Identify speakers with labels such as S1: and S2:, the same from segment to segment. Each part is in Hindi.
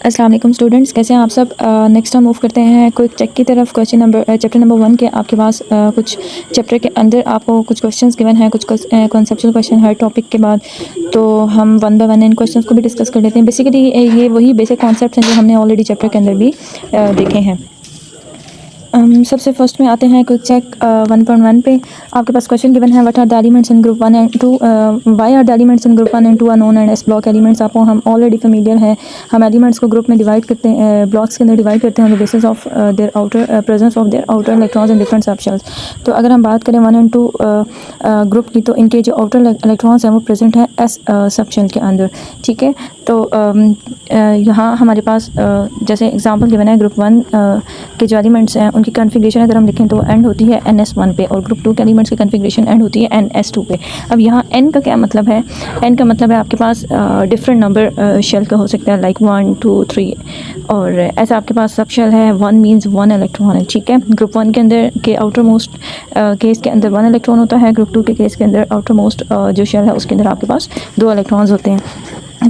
S1: अस्सलाम वालेकुम स्टूडेंट्स, कैसे हैं आप सब। नेक्स्ट हम मूव करते हैं क्विक चेक की तरफ। चैप्टर नंबर 1 के आपके पास कुछ चैप्टर के अंदर आपको कुछ क्वेश्चंस गिवन हैं, कुछ कॉन्सेप्चुअल क्वेश्चन हर टॉपिक के बाद। तो हम one by one in questions को भी डिस्कस कर लेते हैं। बेसिकली ये वही बेसिक कॉन्सेप्ट्स हैं जो हमने ऑलरेडी चैप्टर के अंदर भी देखे हैं। सबसे फर्स्ट में आते हैं क्विक चेक 1.1 पे। आपके पास क्वेश्चन गिवन है, what are the elements in group 1 and 2, why are the elements in group 1 and 2 are known as block elements. आपको हम ऑलरेडी फेमिलियर है, हम एलिमेंट्स को ग्रुप में डिवाइड करते हैं, ब्लॉक्स के अंदर डिवाइड करते हैं on the basis of their outer presence of their outer electrons in different subshells. तो अगर हम बात करें 1 एंड 2 ग्रुप की, तो इनके जो आउटर इलेक्ट्रॉन्स हैं वो प्रेजेंट है एस सबशेल के अंदर। ठीक है, तो यहाँ हमारे पास जैसे एग्जांपल गिवन है, ग्रुप 1 के जो एलिमेंट्स हैं उनकी कॉन्फ़िगरेशन अगर हम लिखें तो एंड होती है NS1 पे, और ग्रुप 2 के एलिमेंट्स की कॉन्फ़िगरेशन एंड होती है NS2 पे। अब यहाँ N का क्या मतलब है? N का मतलब है आपके पास डिफरेंट नंबर शेल का हो सकता है, लाइक 1 2 3, और ऐसा आपके पास सब शेल है। 1 मीन्स 1 इलेक्ट्रॉन है। ठीक है, ग्रुप 1 के अंदर के आउटर मोस्ट केस के अंदर 1 इलेक्ट्रॉन होता है, ग्रुप 2 के केस के अंदर आउटर मोस्ट जो शेल है उसके अंदर आपके पास 2 इलेक्ट्रॉन्स होते हैं।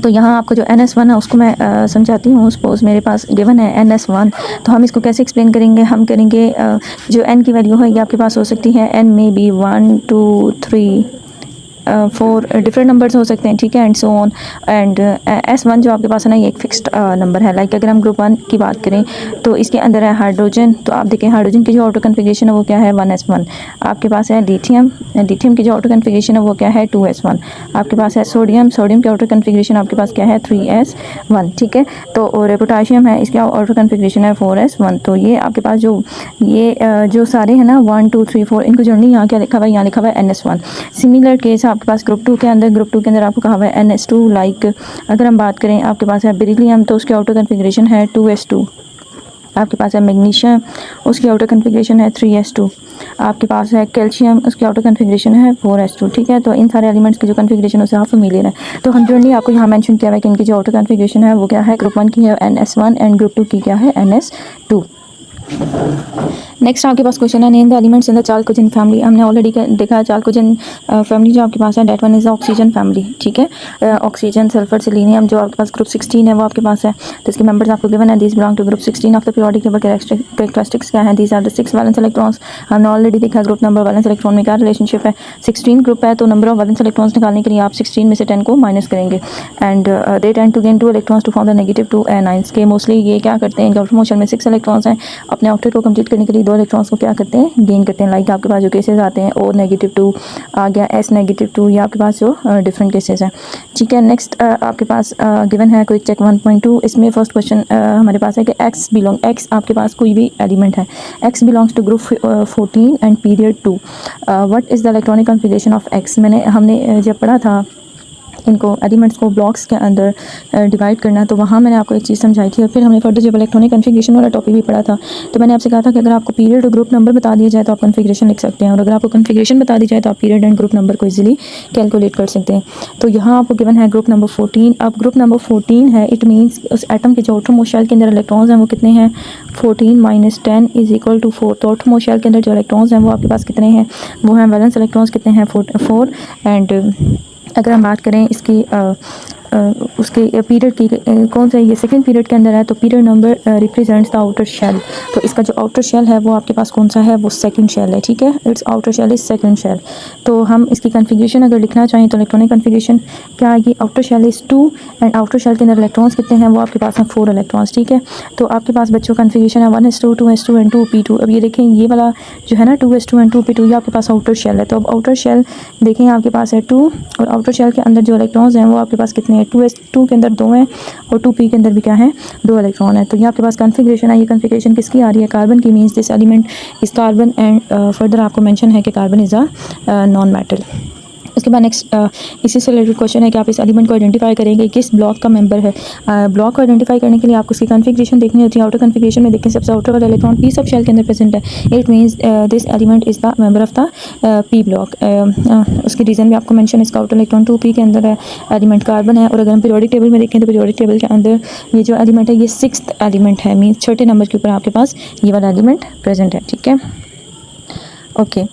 S1: तो यहाँ आपको जो NS1 है उसको मैं समझाती हूँ। सपोज मेरे पास गिवन है NS1, तो हम इसको कैसे एक्सप्लेन करेंगे? हम करेंगे जो N की वैल्यू है ये आपके पास हो सकती है N में बी 1 2 3 4 डिफरेंट नंबर्स हो सकते हैं। ठीक है, and so on. And S1 जो आपके पास है ना, ये एक फिक्स्ड नंबर है। लाइक अगर हम ग्रुप 1 की बात करें तो इसके अंदर है हाइड्रोजन। तो आप देखें हाइड्रोजन की जो ऑटो कन्फिग्रेशन है वो क्या है? 1s1। आपके पास है लिथियम, लिथियम की जो ऑटो कन्फिग्रेशन है वो क्या है? 2s1। आपके पास है सोडियम, सोडियम की ऑटो कन्फिग्रेशन आपके पास क्या है? 3s1। ठीक है, तो और पोटाशियम है, इसकी ऑटो कन्फिग्रेशन है 4s1। तो ये आपके पास जो सारे हैं ना 1 2 3 4, इनको जनरली यहाँ क्या लिखा हुआ है? यहाँ लिखा हुआ है NS1। सिमिलर केस आपके पास ग्रुप 2 के अंदर आपको कहा हुआ है NS2। लाइक अगर हम बात करें, आपके पास है बेरिलियम, तो उसकी ऑटो कन्फिग्रेशन है 2s2। आपके पास है मैग्नीशियम, उसकी ऑटो कन्फिग्रेशन है 3s2। आपके पास है कैल्शियम, उसकी ऑटो कन्फिग्रेशन है 4s2। ठीक है, तो इन सारे एलिमेंट्स की जो कन्फिग्रेशन उससे आप फेमिलियर है। तो हम जनरली आपको यहाँ मेंशन किया हुआ है कि इनकी जो ऑटो कन्फिग्रेशन है वो क्या है? ग्रुप 1 की है NS1 एंड ग्रुप 2 की क्या है? NS2। नेक्स्ट आपके पास क्वेश्चन है, name the elements in the chalcogen family. हमने ऑलरेडी देखा है चालकोजेन फैमिली जो आपके पास है, that one is the oxygen family. ठीक है, ऑक्सीजन सल्फर सेलेनियम जो आपके पास ग्रुप 16 है वो आपके पास है। तो इसके मेंबर्स आपको गिवन है, these belong to group 16 of the periodic table. Characteristics क्या है? These are the 6 valence electrons. हमने ऑलरेडी देखा ग्रुप नंबर वैलेंस इलेक्ट्रॉन में क्या रिलेशनशिप है। 16 ग्रुप है तो नंबर ऑफ वैलेंस इलेक्ट्रॉन्स निकालने के लिए आप 16 में से 10 को माइनस करेंगे। And they tend to gain 2 electrons to form the negative 2 anions के। मोस्टली ये क्या करते हैं, इनका आउटर मोशन में 6 इलेक्ट्रॉन्स हैं, अपने आउटर को कंप्लीट करने के लिए 2 इलेक्ट्रॉन्स को क्या करते हैं? गेन करते हैं। लाइक आपके पास जो केसेस आते हैं O-2 आ गया, S-2, या आपके पास जो डिफरेंट केसेस हैं। ठीक है, नेक्स्ट आपके पास गिवन है क्विक चेक 1.2। इसमें फर्स्ट क्वेश्चन हमारे पास है कि X आपके पास कोई भी एलिमेंट है, X belongs to group 14 and period 2। What is the electronic configuration of X। हमने जब पढ़ा था इनको एलिमेंट्स को ब्लॉक्स के अंदर डिवाइड करना, तो वहाँ मैंने आपको एक चीज़ समझाई थी। और फिर हमने फर्दर जब इलेक्ट्रॉनिक कन्फिग्रेशन वाला टॉपिक भी पढ़ा था, तो मैंने आपसे कहा था कि अगर आपको पीरियड और ग्रुप नंबर बता दिया जाए तो आप कन्फिग्रेशन लिख सकते हैं, और अगर आपको कन्फिग्रेशन बता दी जाए तो आप पीरियड एंड ग्रुप नंबर को इजीली कैलकुलेट कर सकते हैं। तो यहाँ आपको गिवन है ग्रुप नंबर 14। अब ग्रुप नंबर 14 है, इट मीन्स उस एटम के जो आउटरमोस्ट शेल के अंदर इलेक्ट्रॉन्स हैं वो कितने हैं? 14 - 10 = 4। तो आउटरमोस्ट शेल के अंदर जो इलेक्ट्रॉन्स हैं वो आपके पास कितने हैं? वो हैं वैलेंस इलेक्ट्रॉन्स कितने हैं? 4। एंड अगर हम बात करें इसकी उसके पीरियड की, कौन सा ये सेकंड पीरियड के अंदर है, तो period number represents the outer shell. तो इसका जो आउटर शेल है वो आपके पास कौन सा है? वो सेकंड शेल है। ठीक है, its outer shell is second shell. तो हम इसकी कन्फिग्रेशन अगर लिखना चाहें तो इलेक्ट्रॉनिक कन्फिग्रेशन क्या आएगी? Outer shell is 2 and outer shell के अंदर इलेक्ट्रॉन्स कितने हैं? वो आपके पास हैं 4 इलेक्ट्रॉन्स। ठीक है, तो आपके पास बच्चों कन्फिग्रेशन है 1s2 2s2 एंड 2p2। अब ये देखें, ये वाला जो है ना 2s2 एंड 2p2, ये आपके पास आउटर शेल है। तो अब आउटर शेल देखें आपके पास है 2, और आउटर शेल के अंदर जो इलेक्ट्रॉन्स हैं वो आपके पास कितने हैं? 2s2 के अंदर 2 हैं, और 2p के अंदर भी क्या है? 2 इलेक्ट्रॉन है। तो ये आपके पास कन्फिग्रेशन है। ये कन्फिग्रेशन किसकी आ रही है? कार्बन की। मीन्स दिस एलिमेंट इस कार्बन, एंड फर्दर आपको मेंशन है कि carbon is a non metal. उसके बाद नेक्स्ट इसी से रिलेटेड क्वेश्चन है कि आप इस एलिमेंट को आइडेंटिफाई करेंगे किस ब्लॉक का मेंबर है। ब्लॉक को आइडेंटिफाई करने के लिए आपको उसकी कन्फिग्रेशन देखनी होती है। आउटर कन्फिग्रेशन में देखें, सबसे आउटर वाला इलेक्ट्रॉन पी सब शेल के अंदर प्रेजेंट है। It means this element is the member of the P block. उसकी रीज़न भी आपको मेंशन, इसका आउटर इलेक्ट्रॉन 2p के अंदर है, एलिमेंट कार्बन है। और अगर हम पीरियोडिक टेबल में देखें तो पीरियोडिक टेबल के अंदर ये जो एलिमेंट है ये 6th एलिमेंट है। मीन्स 6ठे नंबर के ऊपर आपके पास ये वाला एलिमेंट प्रेजेंट है। ठीक है, ओके।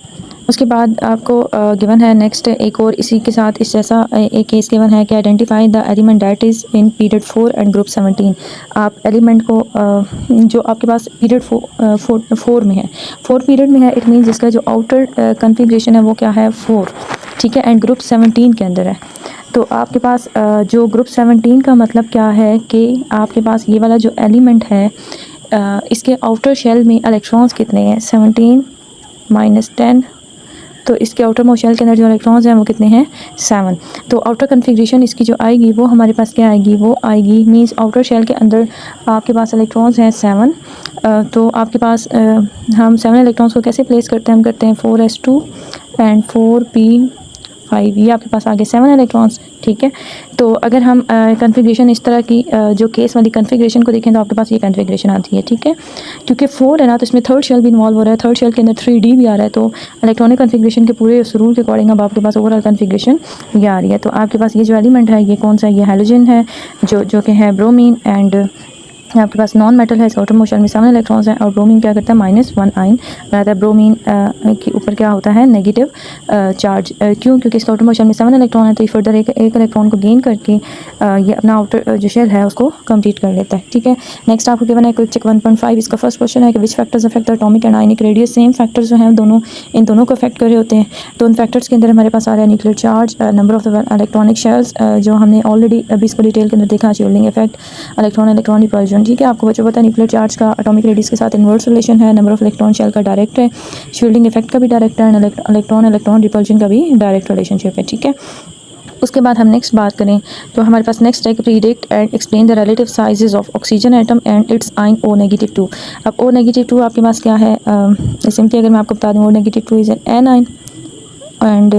S1: उसके बाद आपको गिवन है नेक्स्ट एक और इसी के साथ इस जैसा एक केस गिवन है कि identify the element that is in period 4 and group 17। आप एलिमेंट को जो आपके पास पीरियड 4 में है, 4 पीरियड में है, इट मीन जिसका जो आउटर कन्फिग्रेशन है वो क्या है 4, ठीक है, एंड ग्रुप 17 के अंदर है। तो आपके पास जो ग्रुप 17 का मतलब क्या है कि आपके पास ये वाला जो एलिमेंट है इसके आउटर शेल में इलेक्ट्रॉन्स कितने हैं 17 माइनस 10, तो इसके आउटर मोस्ट शेल के अंदर जो इलेक्ट्रॉन्स हैं वो कितने हैं 7। तो आउटर कन्फिग्रेशन इसकी जो आएगी वो हमारे पास क्या आएगी, वो आएगी मींस आउटर शेल के अंदर आपके पास इलेक्ट्रॉन्स हैं 7। तो आपके पास हम 7 इलेक्ट्रॉन्स को कैसे प्लेस करते हैं, हम करते हैं 4s2 एंड 4p5, ये आपके पास आगे 7 इलेक्ट्रॉन्स, ठीक है। तो अगर हम कन्फिग्रेशन इस तरह की जो केस वाली कन्फिग्रेशन को देखें तो आपके पास ये कन्फिग्रेशन आती है, ठीक है। क्योंकि 4 है ना तो इसमें थर्ड शेल भी इन्वॉल्व हो रहा है, थर्ड शेल के अंदर 3d भी आ रहा है, तो इलेक्ट्रॉनिक कन्फिग्रेशन के पूरे उस रूल के अकॉर्डिंग अब आपके पास ओवरऑल कन्फिग्रेशन ये आ रही है। तो आपके पास ये जो एलिमेंट है ये कौन सा है, ये हैलोजन है जो कि है ब्रोमीन, एंड आपके पास नॉन मेटल है, इसका आउटर मोस्ट शेल में 7 इलेक्ट्रॉन्स हैं, और ब्रोमीन क्या करता है -1 आयन बनाता है। ब्रोमीन के ऊपर क्या होता है नेगेटिव चार्ज, क्यों, क्योंकि इसका आउटर मोस्ट शेल में 7 इलेक्ट्रॉन है, तो ये फर्दर एक इलेक्ट्रॉन को गेन करके ये अपना आउटर जो शेल है उसको कंप्लीट कर लेता है, ठीक है। नेक्स्ट आपको गिवन है क्विक चेक 1.5, इसका फर्स्ट क्वेश्चन है कि विच factors affect the atomic and ionic radius. Same factors जो हैं दोनों इन दोनों को अफेक्ट कर रहे होते हैं। तो उन फैक्टर्स के अंदर हमारे पास आ रहा है nuclear charge, number of the electronic shells, जो हमने ऑलरेडी अभी इसको डिटेल के अंदर देखा, शिल्डिंग इफेक्ट, इलेक्ट्रॉन रिपल्जन, ठीक है। आपको बच्चों पता है न्यूक्लियर चार्ज का एटॉमिक रेडियस के साथ इन्वर्स रिलेशन है, नंबर ऑफ इलेक्ट्रॉन शेल का डायरेक्ट है, शील्डिंग इफेक्ट का भी डायरेक्ट है, एंड इलेक्ट्रॉन रिपल्जन का भी डायरेक्ट रिलेशनशिप है, ठीक है। उसके बाद हम नेक्स्ट बात करें तो हमारे पास नेक्स्ट है कि predict and explain the relative sizes of oxygen atom and it's ion O-2। अब O-2 आपके पास क्या है, सिंपली अगर मैं आपको बता दूँ O-2 is an anion, and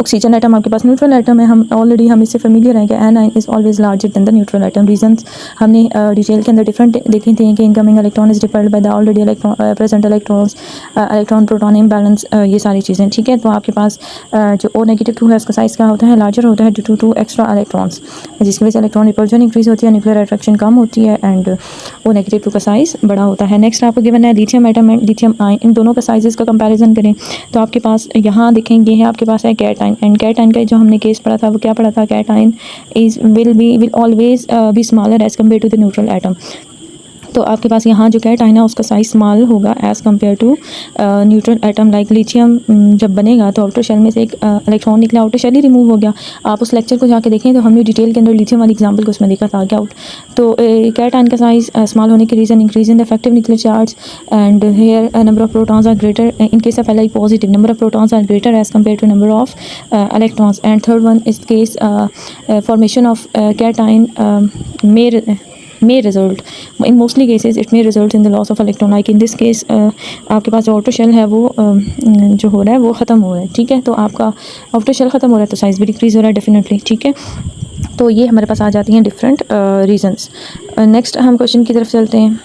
S1: oxygen atom आपके पास न्यूट्रल एटम है। हम इससे फेमिलियर हैं कि anion is always larger than the neutral atom. Reasons हमने डिटेल के अंदर डिफरेंट देखे थे कि incoming electron is repelled by the already present electrons, electron proton imbalance, ये सारी चीज़ें, ठीक है। तो आपके पास जो O-2 है उसका साइज़ क्या होता है, लार्जर होता है ड्यू टू एक्स्ट्रा इलेक्ट्रॉन्स, जिसकी वजह से इलेक्ट्रॉन रिपल्जन इंक्रीज होती है, न्यूक्लियर अट्रैक्शन कम होती है, एंड O-2 का साइज़ बड़ा होता है। नेक्स्ट आपको गिवन है lithium atom and lithium ion, इन दोनों का साइज़ का कंपैरिजन करें तो आपके पास यहाँ देखेंगे है आपके पास है कैटाइन, एंड कैटाइन का जो हमने केस पढ़ा था वो क्या पढ़ा था, cation will always be smaller as compare to the neutral atom. तो आपके पास यहाँ जो कैटाइन है उसका साइज स्मॉल होगा as compare to neutral atom. Like lithium जब बनेगा तो आउटर शेल में से एक इलेक्ट्रॉन निकला, आउटर शेल ही रिमूव हो गया। आप उस लेक्चर को जाके देखें तो हमने डिटेल के अंदर लिथियम वाली एग्जांपल को उसमें देखा था क्या आउट। तो कैटाइन का साइज स्मॉल होने के reason increase in the effective nuclear charge, and here number of protons are greater in case of Li positive, number of protons are greater as compare to number of electrons, and third one is case formation of cation may result in mostly cases it may result in the loss of electron, like in this case आपके पास जो आउटर शेल है वो जो हो रहा है वो ख़त्म हो रहा है, ठीक है। तो आपका आउटर शेल ख़त्म हो रहा है तो साइज़ भी डिक्रीज़ हो रहा है डेफिनेटली, ठीक है। तो ये हमारे पास आ जाती हैं डिफरेंट रीजंस। नेक्स्ट हम क्वेश्चन की तरफ चलते हैं।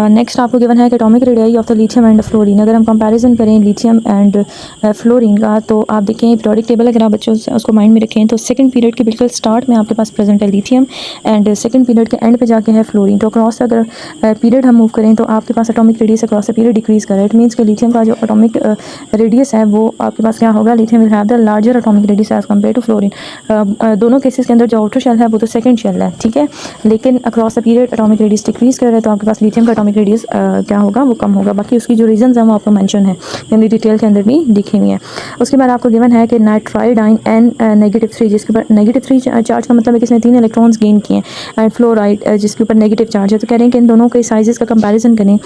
S1: नेक्स्ट आपको गिवन है कि atomic radii of the lithium and fluorine. अगर हम कंपैरिजन करें लिथियम एंड फ्लोरीन का तो आप देखें पीरियोडिक टेबल अगर आप बच्चों से उसको माइंड में रखें तो सेकंड पीरियड के बिल्कुल स्टार्ट में आपके पास प्रेजेंट है लिथियम, एंड सेकंड पीरियड के एंड पे जाके है फ्लोरीन। तो अक्रॉस अगर पीरियड हम मूव करें तो आपके पास atomic radius across the period decrease कर रहा है। इट मीन्स कि लिथियम का जो एटॉमिक रेडियस है वो आपके पास क्या होगा, lithium will have the larger atomic radius as compare to fluorine. दोनों केसेस के अंदर जो आउटर शेल है वो तो सेकंड शेल है, ठीक है, लेकिन across the period atomic radius decrease कर रहा है तो आपके पास लिथियम का एटॉमिक रेडियस क्या होगा, वो कम होगा। बाकी उसकी जो रीजंस हैं वो आपको मेंशन है, यानी डिटेल के अंदर भी लिखी हुई है। उसके बाद आपको गिवन है कि नाइट्राइड आयन N-3, जिसके ऊपर -3 चार्ज का मतलब है कि इसने 3 इलेक्ट्रॉन्स गेन किए हैं, एंड फ्लोराइड जिसके ऊपर नेगेटिव चार्ज है। तो कह रहे हैं कि इन दोनों के साइजेस का कंपैरिजन करें।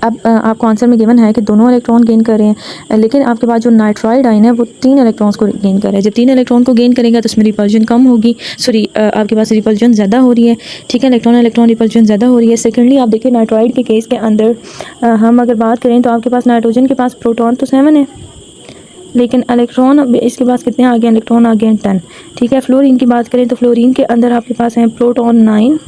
S1: अब आपको आंसर में गिवन है कि दोनों इलेक्ट्रॉन गेन कर रहे हैं, लेकिन आपके पास जो नाइट्राइड आयन है वो 3 इलेक्ट्रॉन्स को गेन कर रहा है। जब 3 इलेक्ट्रॉन को गेन करेगा तो उसमें रिपल्जन कम होगी, सॉरी आपके पास रिपल्जन ज़्यादा हो रही है, ठीक है, इलेक्ट्रॉन रिपल्जन ज़्यादा हो रही है। सेकेंडली आप देखिए नाइट्राइड के केस के अंदर हम अगर बात करें तो आपके पास नाइट्रोजन के पास प्रोटॉन तो 7 है, लेकिन इलेक्ट्रॉन इसके पास कितने आ गए, इलेक्ट्रॉन आ गए हैं 10, ठीक है। फ्लोरीन की बात करें तो फ्लोरीन के अंदर आपके पास हैं प्रोटॉन 9,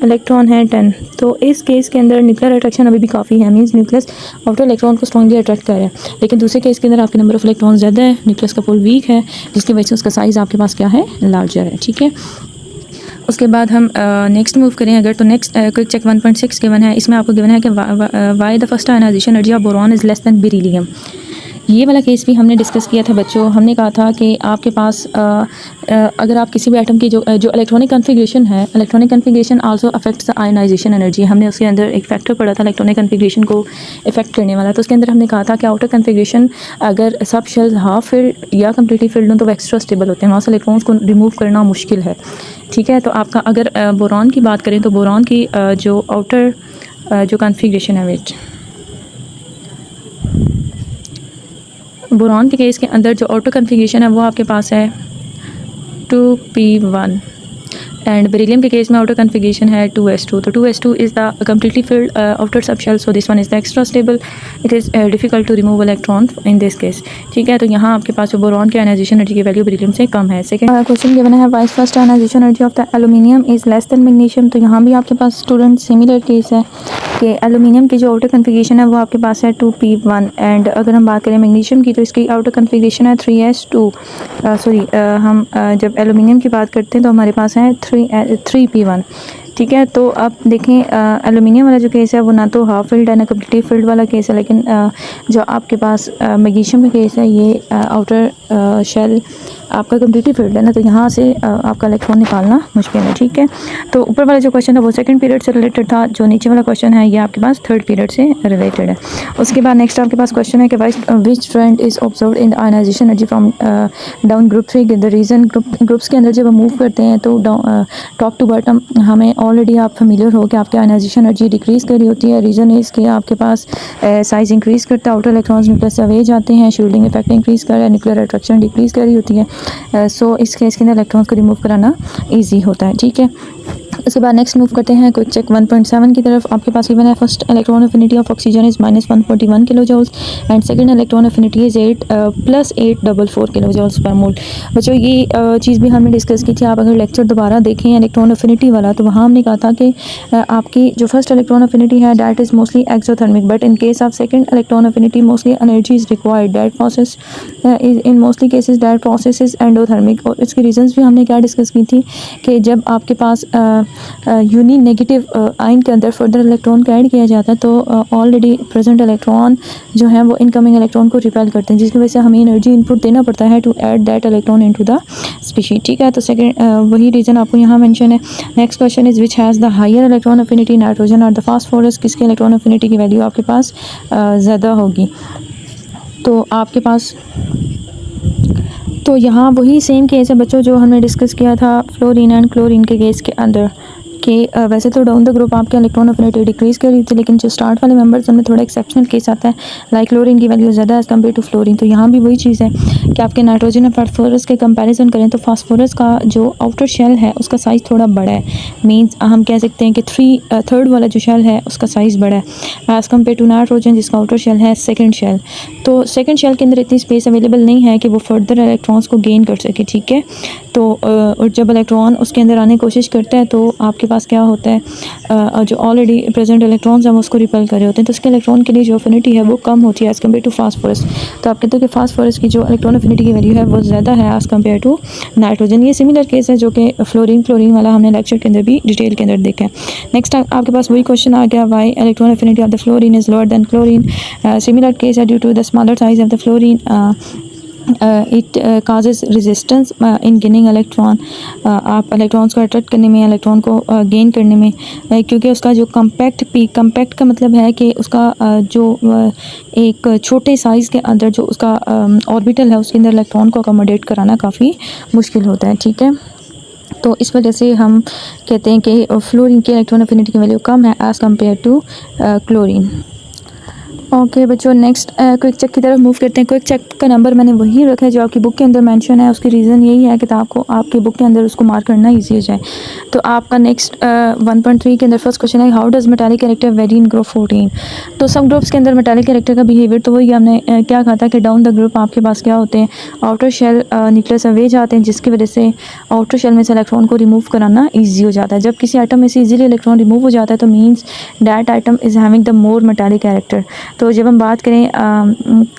S1: इलेक्ट्रॉन है 10। तो इस केस के अंदर न्यूक्लियर अट्रैक्शन अभी भी काफ़ी है, मींस न्यूक्लियस आउटर इलेक्ट्रॉन को स्ट्रॉन्गली अट्रैक्ट कर रहा है। लेकिन दूसरे केस के अंदर आपके नंबर ऑफ इलेक्ट्रॉन ज़्यादा है, न्यूक्लियस का पोल वीक है, जिसकी वजह से उसका साइज़ आपके पास क्या है, लार्जर है, ठीक है। उसके बाद हम नेक्स्ट मूव करें अगर, तो नेक्स्ट क्विक चेक 1.6 गिवन है। इसमें आपको गिवन है कि why the first ionization energy of boron is less than beryllium. ये वाला केस भी हमने डिस्कस किया था बच्चों। हमने कहा था कि आपके पास अगर आप किसी भी एटम की जो इलेक्ट्रॉनिक कन्फिग्रेशन है, electronic configuration also affects the ionization energy. हमने उसके अंदर एक फैक्टर पढ़ा था इलेक्ट्रॉनिक कन्फिग्रेशन को इफेक्ट करने वाला। तो उसके अंदर हमने कहा था कि आउटर कन्फिग्रेशन अगर सब शेल्स हाफ फिल्ड या कम्प्लीटली फिल्ड हो तो वो एक्स्ट्रा स्टेबल होते हैं, वहाँ से इलेक्ट्रॉन्स को रिमूव करना मुश्किल है। ठीक है, तो आपका अगर बोरॉन की बात करें तो बोरॉन की जो आउटर जो कन्फिग्रेशन है, वेट, बोरॉन के केस के अंदर जो आउटर कन्फिग्रेशन है वो आपके पास है 2p1 एंड बेरिलियम के केस में आउटर कन्फिग्रेशन है 2s2। तो 2s2 is the completely filled outer subshell, so this one is the extra stable. It is difficult to remove electron in this case. ठीक है, तो यहाँ आपके पास जो बोरॉन की आयनाइजेशन एनर्जी की वैल्यू बेरिलियम से कम है। सेकंड क्वेश्चन गिवन है why first ionization energy of the aluminium is less than magnesium. तो यहाँ भी आपके पास स्टूडेंट सिमिलर केस है कि एल्यूमिनियम की जो आउटर कन्फिग्रेशन है वो आपके पास है 2p1 एंड अगर हम बात करें मैग्नीशियम की तो इसकी आउटर कन्फिग्रेशन है 3s2। हम जब एल्यूमिनियम की बात करते हैं तो हमारे पास है 3p1। ठीक है, तो आप देखें एल्यूमिनियम वाला जो केस है वो ना तो हाफ फिल्ड है ना कम्प्लीटली फिल्ड वाला केस है, लेकिन जो आपके पास मैग्नीशियम का केस है ये आउटर शेल आपका कम्प्लीटली फिल्ड है ना, तो यहाँ से आपका इलेक्ट्रॉन निकालना मुश्किल है। ठीक है, तो ऊपर वाला जो क्वेश्चन है वो सेकंड पीरियड से रिलेटेड था, जो नीचे वाला क्वेश्चन है ये आपके पास थर्ड पीरियड से रिलेटेड है। उसके बाद नेक्स्ट आपके पास क्वेश्चन है कि which trend is observed in ionisation energy from down group 3। The reason groups के अंदर जब हम मूव करते हैं तो टॉप टू बॉटम हमें ऑलरेडी आप फेमिलियर हो कि आपकी आयनाइजेशन एनर्जी डिक्रीज़ कर रही होती है। रीज़न इज़ कि आपके पास साइज़ इंक्रीज़ करता है, आउटर इलेक्ट्रॉन्स न्यूक्लियस से अवे जाते हैं, शील्डिंग इफेक्ट इंक्रीज़ कर रहा है, न्यूक्लियर अट्रैक्शन डिक्रीज़ कर रही होती है। सो इस केस के अंदर इलेक्ट्रॉन्स को रिमूव कराना ईजी होता है। ठीक है, उसके बाद नेक्स्ट मूव करते हैं क्विक चेक 1.7 की तरफ। आपके पास गिवन है first electron affinity of oxygen is -141 kilo joules and second electron affinity is 8 + 844 kilo joules per mole. बच्चों ये चीज़ भी हमने डिस्कस की थी। आप अगर लेक्चर दोबारा देखें इलेक्ट्रॉन अफिनिटी वाला तो वहाँ हमने कहा था कि आपकी जो फर्स्ट इलेक्ट्रॉन अफिनिटी है that is mostly exothermic, but in case of second electron affinity mostly energy is required. That process in mostly cases that process is endothermic. और इसके रीजंस भी हमने क्या डिस्कस की थी कि जब आपके पास यूनी नेगेटिव आयन के अंदर फर्दर इलेक्ट्रॉन को ऐड किया जाता है तो ऑलरेडी प्रेजेंट इलेक्ट्रॉन जो है वो इनकमिंग इलेक्ट्रॉन को रिपेल करते हैं, जिसकी वजह से हमें एनर्जी इनपुट देना पड़ता है to add that electron into the species. ठीक है, तो सेकंड वही रीज़न आपको यहाँ मेंशन है। Next question is which has the higher electron affinity, nitrogen और द फास्फोरस। किसके इलेक्ट्रॉन अफिनिटी की वैल्यू आपके पास ज़्यादा होगी? तो आपके पास तो यहाँ वही सेम केस है बच्चों जो हमने डिस्कस किया था फ्लोरीन एंड क्लोरीन के केस के अंदर कि वैसे तो डाउन द ग्रुप आपके इलेक्ट्रॉन अफिनिटी डिक्रीज़ कर रही थी, लेकिन जो स्टार्ट वाले मेंबर्स उनमें थोड़ा एक्सेप्शनल केस आता है, लाइक क्लोरीन की वैल्यू ज़्यादा एज़ कम्पेयर टू फ्लोरीन। तो यहाँ भी वही चीज़ है कि आपके नाइट्रोजन और फास्फोरस के कंपैरिजन करें तो फास्फोरस का जो आउटर शेल है उसका साइज़ थोड़ा बड़ा है। मीन्स हम कह सकते हैं कि 3/3 वाला जो शेल है उसका साइज़ बड़ा है एज़ कम्पेयर टू नाइट्रोजन जिसका आउटर शेल है सेकेंड शेल। तो सेकेंड शेल के अंदर इतनी स्पेस अवेलेबल नहीं है कि वो फर्दर इलेक्ट्रॉन्स को गेन कर सके। ठीक है, तो और जब इलेक्ट्रॉन उसके अंदर आने की कोशिश करता है तो आपके पास क्या होता है, जो ऑलरेडी प्रेजेंट इलेक्ट्रॉन्स हैं वो उसको रिपेल कर रहे होते हैं, तो उसके इलेक्ट्रॉन के लिए जो अफिनिटी है वो कम होती है एज़ कम्पेयर टू फास्फोरस। तो आप कहते हो कि फास्फोरस की जो इलेक्ट्रॉन अफिनिटी की वैल्यू है वो ज़्यादा है एज़ कम्पेयर टू नाइट्रोजन। ये सिमिलर केस है जो कि फ्लोरीन वाला हमने लेक्चर के अंदर भी डिटेल के अंदर देखा है। नेक्स्ट आपके पास वही क्वेश्चन आ गया, why electron affinity of the fluorine is lower than chlorine. Similar case है due to the smaller size of the fluorine it causes resistance in gaining electron. आप इलेक्ट्रॉन्स को अट्रैक्ट करने में, इलेक्ट्रॉन को गेन करने में, क्योंकि उसका जो कम्पैक्ट का मतलब है कि उसका जो एक छोटे साइज़ के अंदर जो उसका ऑर्बिटल है उसके अंदर इलेक्ट्रॉन को अकोमोडेट कराना काफ़ी मुश्किल होता है। ठीक है, तो इस वजह से हम कहते हैं कि फ्लोरीन की इलेक्ट्रॉन अफिनिटी की वैल्यू कम है as compare to chlorine. Okay बच्चों, नेक्स्ट क्विक चेक की तरफ मूव करते हैं। क्विक चेक का नंबर मैंने वही रखा है जो आपकी बुक के अंदर मेंशन है। उसकी रीज़न यही है कि आपको आपकी बुक के अंदर उसको मार्क करना इजी हो जाए। तो आपका नेक्स्ट 1.3 के अंदर फर्स्ट क्वेश्चन है, how does metallic character very in group 14। तो सब ग्रुप्स के अंदर मेटालिक कैरेक्टर का बिहेवियर तो वही हमने क्या कहा था कि डाउन द ग्रुप आपके पास क्या होते हैं, आउटर शेल न्यूक्लियस अवे जाते हैं, जिसकी वजह से आउटर शेल में से इलेक्ट्रॉन को रिमूव कराना ईजी हो जाता है। जब किसी आइटम में से ईजिली इलेक्ट्रॉन रिमूव हो जाता है तो means that item is having the more metallic character. तो जब हम बात करें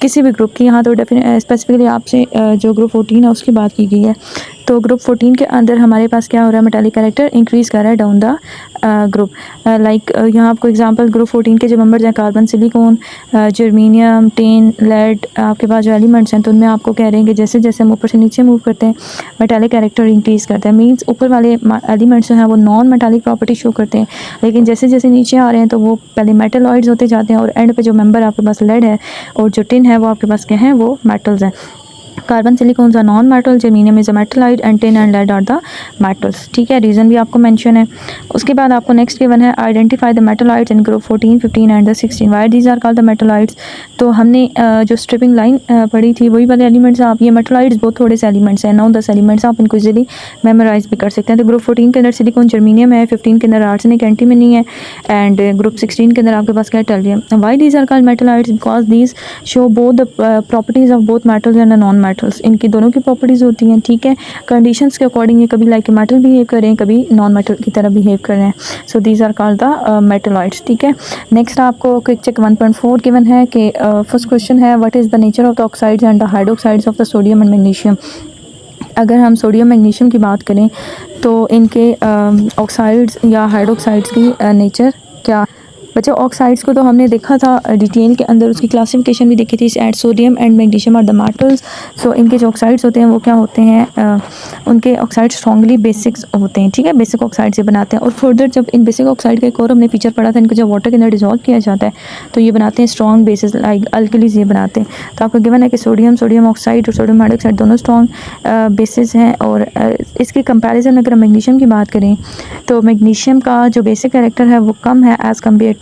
S1: किसी भी ग्रुप की, यहाँ तो स्पेसिफिकली आपसे जो ग्रुप 14 है उसकी बात की गई है, तो ग्रुप 14 के अंदर हमारे पास क्या हो रहा है, मेटालिक कैरेक्टर इंक्रीज़ कर रहा है डाउन द ग्रुप। लाइक यहाँ आपको एग्जांपल ग्रुप 14 के जो मेंबर्स हैं, carbon, silicon, germanium, tin, lead, आपके पास जो एलिमेंट्स हैं, तो उनमें आपको कह रहे हैं कि जैसे जैसे हम ऊपर से नीचे मूव करते हैं मेटालिक कैरेक्टर इंक्रीज़ करता है। मींस ऊपर वाले एलिमेंट्स जो हैं वो नॉन मेटालिक प्रॉपर्टी शो करते हैं, लेकिन जैसे जैसे नीचे आ रहे हैं तो वो पहले मेटलॉइड्स होते जाते हैं और एंड पे जो मेंबर आपके पास लेड है और जो टिन है वो आपके पास क्या है, वो मेटल्स हैं। Carbon, silicon are non metal, germanium is a metalloid and tin and lead are the metals. ठीक है, रीज़न भी आपको मेंशन है। उसके बाद आपको नेक्स्ट गिवन है, identify the metalloids in group 14, 15 and the 16, why these are called the metalloids. तो हमने जो स्ट्रिपिंग लाइन पढ़ी थी वही वाले एलिमेंट्स आप, ये मेटलाइट्स बहुत थोड़े से एलिमेंट्स हैं, 9-10 एलिमेंट्स, आप इनको इजीली मेमोराइज भी कर सकते हैं। तो ग्रुप 14 के अंदर सिलिकॉन, जर्मेनियम है, 15 के अंदर आर्सेनिक, एंटीमनी है, एंड ग्रुप 16 के अंदर आपके पास क्या है, tellurium. Why these are called metalloids, because these show both the properties of both metals and non metals. इनकी दोनों की प्रॉपर्टीज़ होती हैं। ठीक है, कंडीशंस के अकॉर्डिंग ये कभी लाइक मेटल बिहेव कर रहे हैं, कभी नॉन मेटल की तरह बिहेव कर रहे हैं। So these are called the metalloids. ठीक है, नेक्स्ट आपको क्विक चेक 1.4 गिवन है कि फर्स्ट क्वेश्चन है, what is the nature of the oxides and the hydroxides of the sodium and magnesium. अगर हम सोडियम मैग्नीशियम की बात करें तो इनके ऑक्साइड्स या हाइड्रोक्साइड्स की नेचर क्या। बच्चों ऑक्साइड्स को तो हमने देखा था डिटेल के अंदर, उसकी क्लासिफिकेशन भी देखी थी, at sodium and magnesium are the metals. So इनके जो ऑक्साइड्स होते हैं वो क्या होते हैं, उनके ऑक्साइड स्ट्रॉन्गली बेसिक्स होते हैं। ठीक है, बेसिक ऑक्साइड से बनाते हैं। और फर्दर जब इन बेसिक ऑक्साइड का एक और हमने फीचर पढ़ा था, इनको जब वाटर के अंदर डिजॉल्व किया जाता है तो ये बनाते हैं स्ट्रॉन्ग बेसिस, लाइक अल्कलीज ये बनाते हैं। तो आपको गिवन है कि सोडियम ऑक्साइड और सोडियम हाइड्रोक्साइड दोनों स्ट्रॉन्ग बेसिस हैं। और इसके कंपैरिजन अगर मैग्नीशियम की बात करें तो मैग्नीशियम का जो बेसिक कैरेक्टर है वो कम है एज़ कम्पेयर टू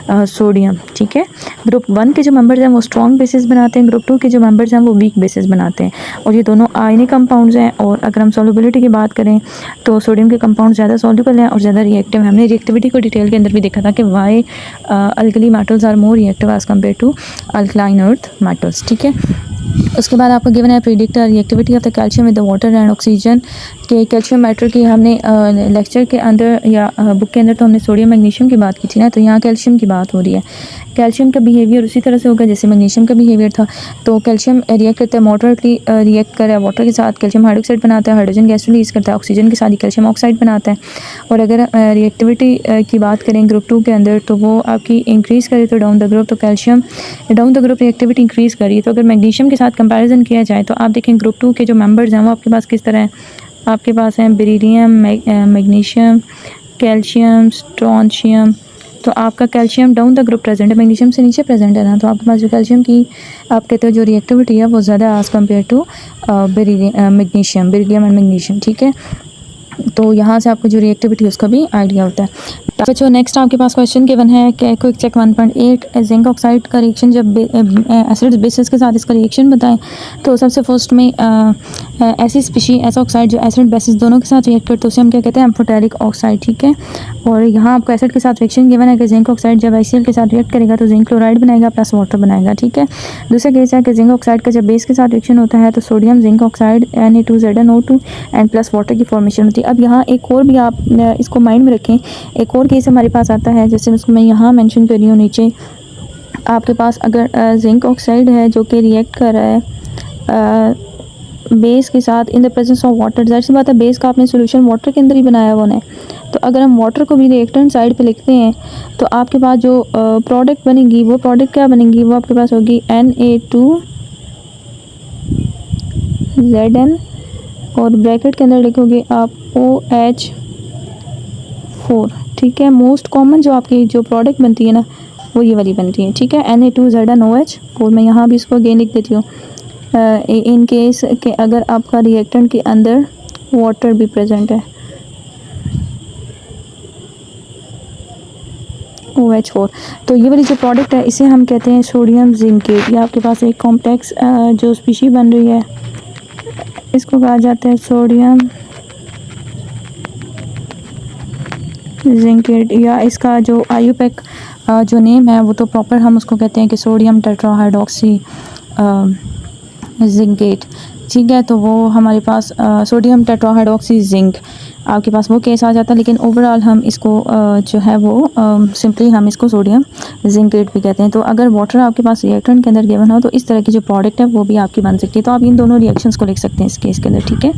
S1: सोडियम। ठीक है, ग्रुप 1 के जो मेंबर्स हैं वो स्ट्रॉन्ग बेसिस बनाते हैं, ग्रुप 2 के जो मेंबर्स हैं वो वीक बेसिस बनाते हैं। और ये दोनों आयनिक कंपाउंड्स हैं। और अगर हम सॉल्युबिलिटी की बात करें तो सोडियम के कंपाउंड ज़्यादा सॉल्युबल हैं और ज़्यादा रिएक्टिव हैं। हमने रिएक्टिविटी को डिटेल के अंदर भी देखा था कि why alkali metals are more reactive as compare to alkaline earth metals. ठीक है, उसके बाद आपको गिवन है predict reactivity of the calcium with the water and oxygen के कैल्शियम मैटर की हमने लेक्चर के अंदर या बुक के अंदर तो हमने सोडियम मैग्नीशियम की बात की थी ना, तो यहाँ कैल्शियम की बात हो रही है। कैल्शियम का बिहेवियर उसी तरह से होगा जैसे मैग्नीशियम का बिहेवियर था। तो कैल्शियम रिएक्ट करता है, मॉडरेटली रिएक्ट कर रहा है वाटर के साथ, कैल्शियम हाइड्रोक्साइड बनाता है, हाइड्रोजन गैस रिलीज करता है, ऑक्सीजन के साथ ही कैल्शियम ऑक्साइड बनाता है। और अगर रिएक्टिविटी की बात करें ग्रुप 2 के अंदर तो वो आपकी इंक्रीज़ करे तो डाउन द ग्रुप, तो calcium down the group reactivity increase करी। तो अगर मैग्नीशियम के साथ कंपैरिजन किया जाए तो आप देखें ग्रुप 2 के जो मेंबर्स हैं वो आपके पास किस तरह हैं। आपके पास हैं बेरिलियम, मैग्नीशियम, कैल्शियम, स्ट्रोंशियम। तो आपका calcium down the group present है, मैग्नीशियम से नीचे प्रेजेंट है ना, तो आपके पास जो कैल्शियम की आप कहते हो जो रिएक्टिविटी है वो ज़्यादा as compare to magnesium, beryllium and magnesium. ठीक है, तो यहाँ से आपको जो रिएक्टिविटी उसका भी आइडिया होता है। बच्चों नेक्स्ट आपके पास क्वेश्चन गिवन है कि क्विक चेक 1.8 जिंक ऑक्साइड का रिएक्शन जब एसिड बेसिस के साथ इसका रिएक्शन बताएं। तो सबसे फर्स्ट में ऐसी स्पीशी ऐसा ऑक्साइड जो एसिड बेसिस दोनों के साथ रिएक्ट करते हैं उसे हम क्या कहते हैं, एम्फोटेरिक ऑक्साइड। ठीक है, और यहाँ आपको एसिड के साथ रिएक्शन गिवन है कि जिंक ऑक्साइड जब HCl के साथ रिएक्ट करेगा तो जिंक क्लोराइड बनाएगा प्लस वाटर बनाएगा। ठीक है, दूसरा केस है कि जिंक ऑक्साइड का जब बेस के साथ रिएक्शन होता है तो sodium zinc oxide Na2ZnO2 and plus water की फॉर्मेशन होती है। अब यहाँ एक और भी आप इसको माइंड में रखें, एक और केस हमारे पास आता है जैसे उसको मैं यहाँ मेंशन कर रही हूँ नीचे। आपके पास अगर जिंक ऑक्साइड है जो कि रिएक्ट कर रहा है बेस के साथ in the presence of water, जाहिर सी बात है बेस का आपने सोल्यूशन वाटर के अंदर ही बनाया हुआ है। तो अगर हम वाटर को भी रिएक्टेंट साइड पे लिखते हैं तो आपके पास जो प्रोडक्ट बनेगी वो प्रोडक्ट क्या बनेगी, वो आपके पास होगी Na2Zn और ब्रैकेट के अंदर लिखोगे आप OH4। ठीक है, मोस्ट कॉमन जो आपकी जो प्रोडक्ट बनती है ना वो ये वाली बनती है। ठीक है, Na2ZnOH। मैं यहाँ भी इसको अगेन लिख देती हूँ इन केस के अगर आपका रिएक्टेंट के अंदर वाटर भी प्रेजेंट है, OH4। तो ये वाली जो प्रोडक्ट है इसे हम कहते हैं सोडियम जिंकेट। ये आपके पास एक कॉम्प्लेक्स जो स्पीशी बन रही है इसको कहा जाता है सोडियम जिंकेट, या इसका जो IUPAC जो नेम है वो तो प्रॉपर हम उसको कहते हैं कि सोडियम टेट्राहाइड्रोक्सी जिंकेट। ठीक है, तो वो हमारे पास सोडियम टेट्राहाइड्रोक्सी जिंक आपके पास वो केस आ जाता है। लेकिन ओवरऑल हम इसको जो है वो सिंपली हम इसको सोडियम जिंकेट भी कहते हैं। तो अगर वाटर आपके पास रिएक्टेंट के अंदर गिवन हो तो इस तरह की जो प्रोडक्ट है वो भी आपकी बन सकती है। तो आप इन दोनों रिएक्शंस को लिख सकते हैं इस केस के अंदर। ठीक है,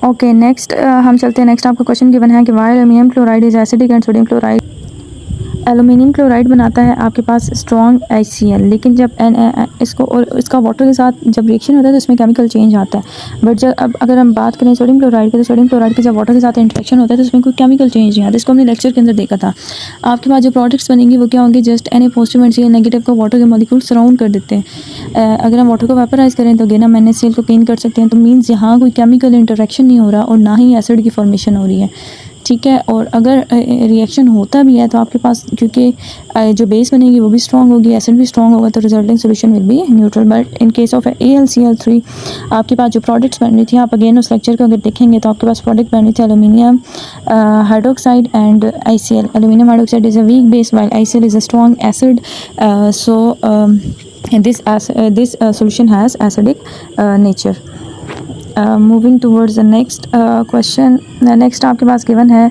S1: ओके नेक्स्ट हम चलते हैं। नेक्स्ट आपका क्वेश्चन गिवन है कि why aluminium chloride is acidic and sodium chloride. Aluminium chloride बनाता है आपके पास स्ट्रॉन्ग HCl, लेकिन जब इसको और इसका वाटर के साथ जब रिएक्शन होता है तो इसमें केमिकल चेंज आता है। बट जब अब अगर हम बात करें सोडियम क्लोराइड की, तो सोडियम क्लोराइड के जब वाटर के साथ इंटरेक्शन होता है तो उसमें कोई केमिकल चेंज नहीं आता। इसको हमने लेक्चर के अंदर देखा था। आपके पास जो प्रोडक्ट्स बनेंगे वो क्या होंगे, just an positive and negative को वाटर के मॉलिक्यूल सराउंड कर देते हैं। अगर हम वाटर को वेपराइज करें तो अगेन हम NaCl को क्लीन कर सकते हैं। तो मीन्स यहाँ कोई केमिकल इंटरेक्शन नहीं हो रहा और ना ही एसिड की फॉर्मेशन हो रही है, ठीक है। और अगर रिएक्शन होता भी है तो आपके पास, क्योंकि जो बेस बनेगी वो भी स्ट्रॉन्ग होगी, एसिड भी स्ट्रॉन्ग होगा, तो resulting solution will be neutral. But in case of AlCl3 आपके पास जो प्रोडक्ट्स बन रही थी, आप अगेन उस लेक्चर को अगर देखेंगे तो आपके पास प्रोडक्ट बन रही थी aluminium hydroxide and ICl। Aluminium hydroxide is a weak base while ICl is a strong acid. this solution has acidic nature. Moving towards the next question. Next आपके पास given है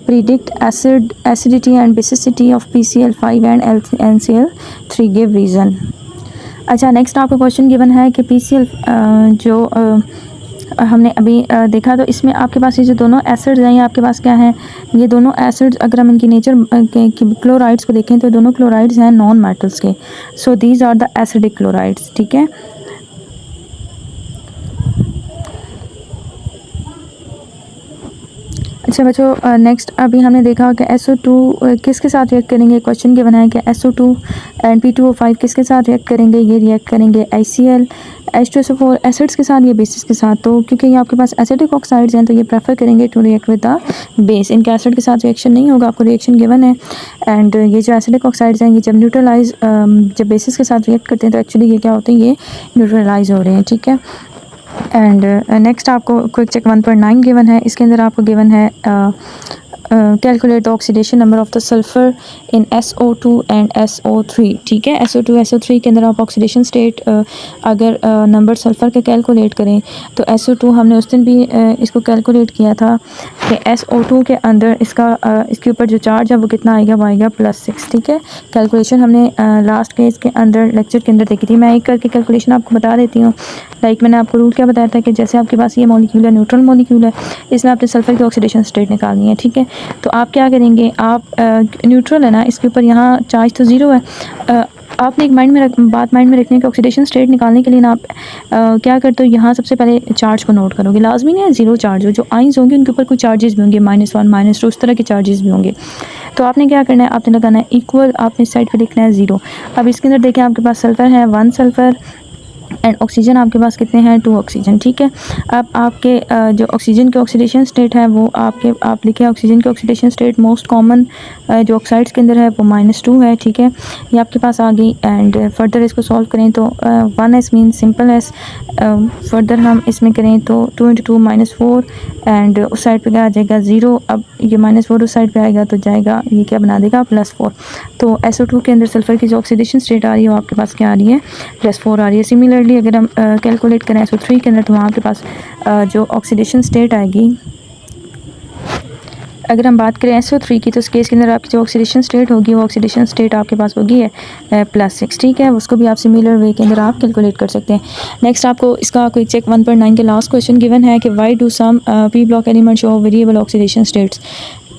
S1: predict acidity and basicity of PCl5 and NCl3, give reason। अच्छा नेक्स्ट आपको क्वेश्चन गिवन है कि PCl जो हमने अभी देखा, तो इसमें आपके पास ये जो दोनों एसिड्स हैं, ये आपके पास क्या है, ये दोनों एसिड्स अगर हम इनकी नेचर क्लोराइड्स को देखें तो दोनों क्लोराइड्स हैं नॉन मेटल्स के। So these are the acidic chlorides, ठीक है। अच्छा बच्चों नेक्स्ट अभी हमने देखा कि SO2 किसके साथ रिएक्ट करेंगे। क्वेश्चन गिवन है कि SO2 एंड P2O5 किसके साथ रिएक्ट करेंगे, ये रिएक्ट करेंगे ICl H2SO4 एसिड्स के साथ, ये बेसिस के साथ। तो क्योंकि ये आपके पास एसिडिक ऑक्साइड्स हैं तो ये प्रेफर करेंगे to react with the base. इनके एसिड के साथ रिएक्शन नहीं होगा, आपको रिएक्शन गिवन है। एंड ये जो एसिडिक ऑक्साइड्स हैं ये जब न्यूट्रलाइज जब बेसिस के साथ रिएक्ट करते हैं तो एक्चुअली ये क्या होते हैं, ये न्यूट्रलाइज हो रहे हैं, ठीक है। एंड नेक्स्ट आपको क्विक चेक 1.9 गिवन है। इसके अंदर आपको गिवन है calculate the oxidation number of the sulphur in SO2 and SO3, ठीक है। SO2 SO3 के अंदर आप ऑक्सीडेशन स्टेट अगर नंबर सल्फर का कैलकुलेट करें तो SO2 हमने उस दिन भी इसको कैलकुलेट किया था कि SO2 के अंदर इसके ऊपर जो चार्ज है वो कितना आएगा, वो आएगा +6, ठीक है। कैलकुलेशन हमने लास्ट केस के अंदर लेक्चर के अंदर देखी थी। मैं एक करके कैलकुलेशन आपको बता देती हूँ। लाइक मैंने आपको रूल क्या बताया था कि जैसे आपके पास ये मॉलिक्यूल है, न्यूट्रल मॉलिक्यूल है, इसमें आपने सल्फर की ऑक्सीडेशन स्टेट निकालनी है, ठीक है। तो आप क्या करेंगे, आप न्यूट्रल है ना, इसके ऊपर यहाँ चार्ज तो ज़ीरो है। आपने एक बात माइंड में रखने की, ऑक्सीडेशन स्टेट निकालने के लिए ना आप क्या करते हो, यहाँ सबसे पहले चार्ज को नोट करोगे। लाजमी नहीं है ज़ीरो चार्ज हो, जो आइंस होंगे उनके ऊपर कुछ चार्जेस भी होंगे, -1 -2 उस तरह के चार्जेस भी होंगे। तो आपने क्या करना है, आपने लगाना है इक्वल, आपने इस साइड पे लिखना है 0। अब इसके अंदर देखें आपके पास सल्फर है 1 सल्फर एंड ऑक्सीजन आपके पास कितने हैं, 2 ऑक्सीजन, ठीक है। अब आपके जो ऑक्सीजन के ऑक्सीडेशन स्टेट है वो आप लिखे ऑक्सीजन के ऑक्सीडेशन स्टेट मोस्ट कॉमन जो ऑक्साइड्स के अंदर है वो -2 है, ठीक है। ये आपके पास आ गई। एंड फर्दर इसको सॉल्व करें तो 1s mean simple S. Further हम इसमें करें तो 2 × 2 -4 एंड उस साइड पे क्या आ जाएगा 0। अब ये -4 उस साइड पे आएगा तो जाएगा, ये क्या बना देगा +4। तो SO2 के अंदर सल्फर की जो ऑक्सीडेशन स्टेट आ रही है वो आपके पास क्या आ रही है, +4 आ रही है। सिमिलरली अगर हम कैलकुलेट करें SO3 के अंदर तो वहाँ के पास जो ऑक्सीडेशन स्टेट आएगी, अगर हम बात करें SO3 की तो इस केस के अंदर आपकी जो ऑक्सीडेशन स्टेट होगी वो ऑक्सीडेशन स्टेट आपके पास होगी है +6, ठीक है। उसको भी आप सिमिलर वे के अंदर आप कैलकुलेट कर सकते हैं। नेक्स्ट आपको इसका कोई चेक 1.9 के लास्ट क्वेश्चन गिवन है कि why do some P block element show variable oxidation states,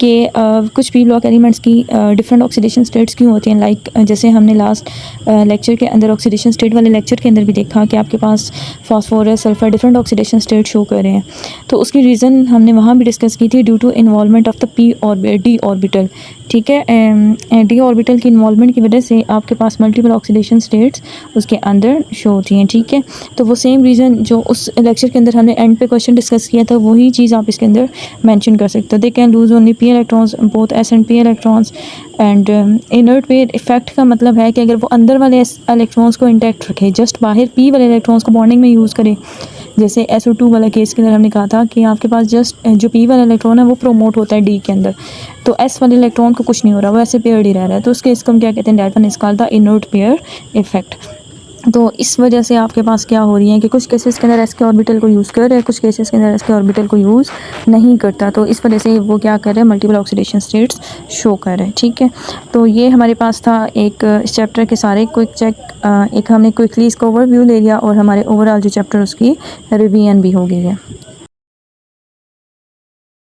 S1: कि कुछ P ब्लॉक एलिमेंट्स की डिफरेंट ऑक्सीडेशन स्टेट्स क्यों होती हैं। लाइक जैसे हमने लास्ट लेक्चर के अंदर ऑक्सीडेशन स्टेट वाले लेक्चर के अंदर भी देखा कि आपके पास phosphorus sulphur different oxidation state show कर रहे हैं। तो उसकी रीज़न हमने वहाँ भी डिस्कस की थी, due to involvement of the D orbital, ठीक है। D ऑर्बिटल की इन्वॉल्वमेंट की वजह से आपके पास मल्टीपल ऑक्सीडेशन स्टेट्स उसके अंदर शो होती हैं, ठीक है। तो वो सेम रीज़न जो उस लेक्चर के अंदर हमने एंड पे क्वेश्चन डिस्कस किया था वही चीज़ आप इसके अंदर मेंशन कर सकते हो। They can lose only P electrons, both S and P electrons. And inert pair effect का मतलब है कि अगर वो अंदर वाले इलेक्ट्रॉन्स को इंटैक्ट रखे, जस्ट बाहर P वाले इलेक्ट्रॉन्स को बॉन्डिंग में यूज़ करे, जैसे SO2 वाला केस के अंदर हमने कहा था कि आपके पास जस्ट जो P वाला इलेक्ट्रॉन है वो प्रोमोट होता है D के अंदर, तो S वाले इलेक्ट्रॉन को कुछ नहीं हो रहा, वो ऐसे पेयर्ड ही रह रहा है। तो उस केस को हम क्या कहते हैं, that one is called the inert pair effect. तो इस वजह से आपके पास क्या हो रही है कि कुछ केसेस के अंदर S के ऑर्बिटल को यूज़ कर रहे हैं, कुछ केसेस के अंदर S के ऑर्बिटल को यूज़ नहीं करता। तो इस वजह से वो क्या कर रहे हैं, मल्टीपल ऑक्सीडेशन स्टेट्स शो कर रहे हैं, ठीक है। तो ये हमारे पास था एक इस चैप्टर के सारे क्विक चेक, एक हमने क्विकली इसका ओवरव्यू ले लिया और हमारे ओवरऑल जो चैप्टर उसकी रिवीजन भी हो गई है।